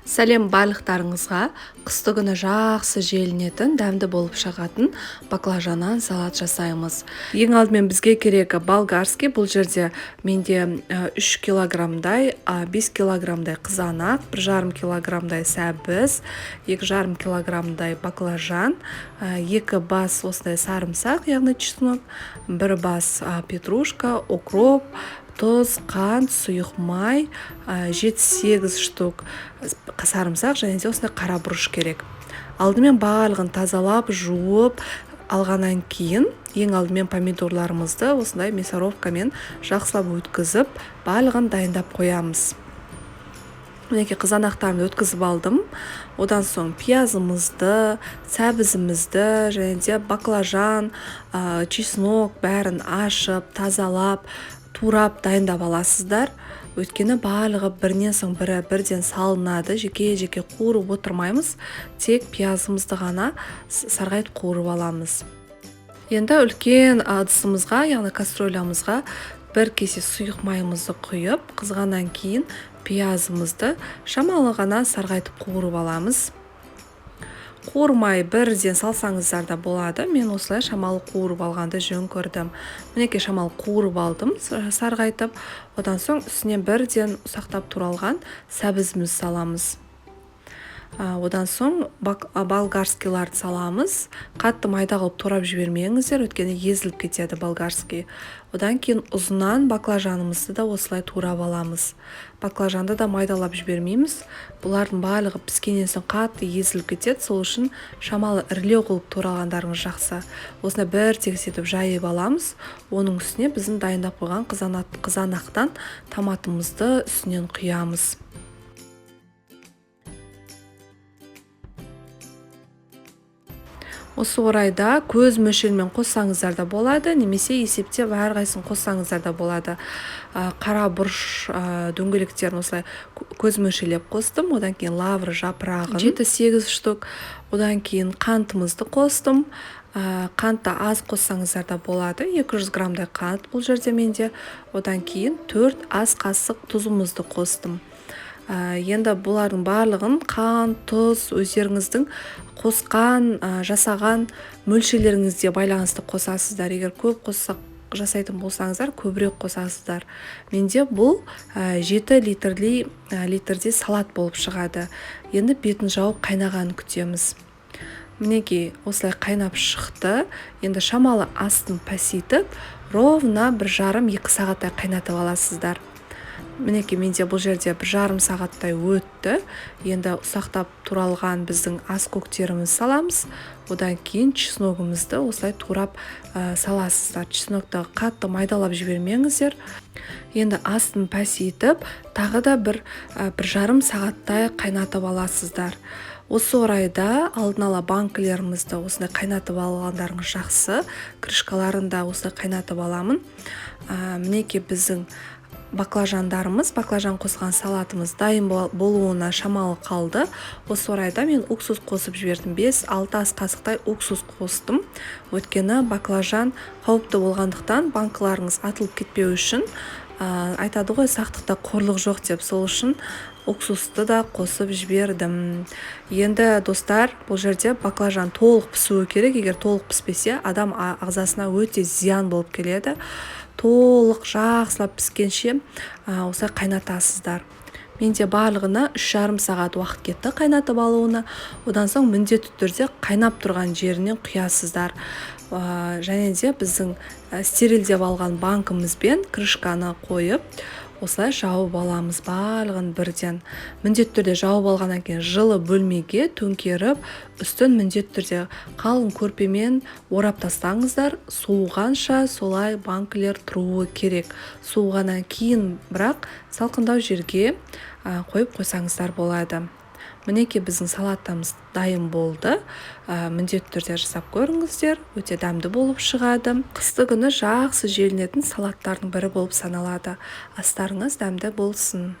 Сәлем барлықтарыңызға. Қысты күні жақсы желінетін, дәмді болып шығатын баклажаннан салат жасаймыз. Ең алдымен бізге керек болгарский. Бұл жерде менде 3 килограммдай, 5 килограммдай қызанақ, 1,5 килограммдай сәбіз, 2,5 килограммдай баклажан, 2 бас осындай сарымсақ, яғни чеснок, 1 бас петрушка, укроп, тұз, қант, сұйық май, 7-8 штук сарымсақ және де осындай қара бұрыш керек. Алдымен барлығын тазалап, жуып алғаннан кейін, ең алдымен помидорларымызды осындай мясорубкамен жақсылап өткізіп, барлығын дайындап қоямыз. Мінекей қызанақтарымды өткізіп алдым. Одан соң пиязымызды, сәбізімізді және де баклажан, чеснок бәрін ашып, тазалап, турап дайындап аласыздар. Өйткені барлығы бірінен соң бірден салынады, жеке-жеке қуырып отырмаймыз, тек пиязымызды ғана сарғайтып қуырып аламыз. Енді үлкен ыдысымызға, яғни кастрөлямызға 1 кесе сұйық майымызды құйып, қызғаннан кейін пиязымызды шамалы ғана сарғайтып қуырып аламыз. Қуырмай бірден салсаңыздар да болады. Мен осылай шамалы қуырып алғанды жөн көрдім. Мінекей шамалы қуырып алдым, сарғайтып. Одан соң үстіне бірден ұсақтап туралған сәбізімізді саламыз. Одан соң болгарскийларды саламыз. Қатты майда қылып турап жібермеңіздер, өйткені езіліп кетеді болгарский. Одан кейін ұзынан баклажанымызды да осылай турап аламыз. Баклажанды да майдалап жібермейміз. Бұлардың барлығы піскеннен соң қатты езіліп кетеді, сол үшін шамалы ірілеу қылып туралғандарыңыз жақсы. Осыны бір тегістетіп жайып аламыз. Оның үстіне біздің дайындап қойған қызанақтан томатымызды үстінен құямыз. Осы орайда көз мөлшерімен қоссаңыздар да болады, немесе есептеп әрқайсысын қоссаңыздар да болады. Қара бұрыш дөңгелектерін осылай көз мөлшерлеп қостым. Одан кейін лавр жапырағын 7-8 штук. Одан кейін қантымызды қостым. Қантты аз қоссаңыздар да болады. 200 граммдай қант бұл жерде менде. Одан кейін 4 ас қасық тұзымызды қостым. Енді бұлардың барлығын қант, тұз, өздеріңіздің қосқан, жасаған мөлшерлеріңізге байланысты қосасыздар. Егер көп қоссақ жасайтын болсаңыздар, көбірек қосасыздар. Менде бұл 7 литрде салат болып шығады. Енді бетін жауып қайнағанын күтеміз. Мінекей осылай қайнап шықты. Енді шамалы астын пәсейтіп, ровно 1,5-2 сағаттай қайнатып аласыздар. Мінекей менде бұл жерде 1,5 сағаттай өтті. Енді ұсақтап туралған біздің ас көктерімізді саламыз. Одан кейін чесногымызды осылай турап саласыздар. Чеснокты қатты майдалап жібермеңіздер. Енді астын пәсейтіп, тағы да 1,5 сағаттай қайнатып аласыздар. Осы орайда алдын ала банкілерімізді осындай қайнатып алғандарыңыз жақсы. Крышкаларында осылай қайнатып аламын. Мінекей біздің баклажандарымыз, баклажан қосқан салатымыз дайын болуына шамалы қалды. Осы орайда мен уксус қосып жібердім. 5-6 ас қасықтай уксус қостым. Өйткені баклажан қауіпті болғандықтан банкаларыңыз атылып кетпеу үшін, айтады ғой, сақтықта қорлық жоқ деп, сол үшін уксусты да қосып жібердім. Енді достар, бұл жерде баклажан толық пісуі керек. Егер толық піспесе, адам ағзасына өте зиян болып келеді. Толық жақсылап піскенше осылай қайнатасыздар. Менде барлығына 3,5 сағат уақыт кетті қайнатып алуына. Одан соң міндетті түрде қайнап тұрған жерінен құясыздар. Және де біздің стерилдеп алған банкымызбен крышканы қойып, осылай жауып аламыз барлығын бірден. Міндетті түрде жауып алғаннан кейін жылы бөлмеге төңкеріп, үстін міндетті түрде қалың көрпемен орап тастаңыздар. Суығанша солай банкілер тұруы керек. Суығаннан кейін бірақ салқындау жерге қойып қойсаңыздар болады. Мінекей біздің салатымыз дайын болды. Міндетті түрде жасап көріңіздер. Өте дәмді болып шығады. Қысты күні жақсы желінетін салаттардың бірі болып саналады. Астарыңыз дәмді болсын.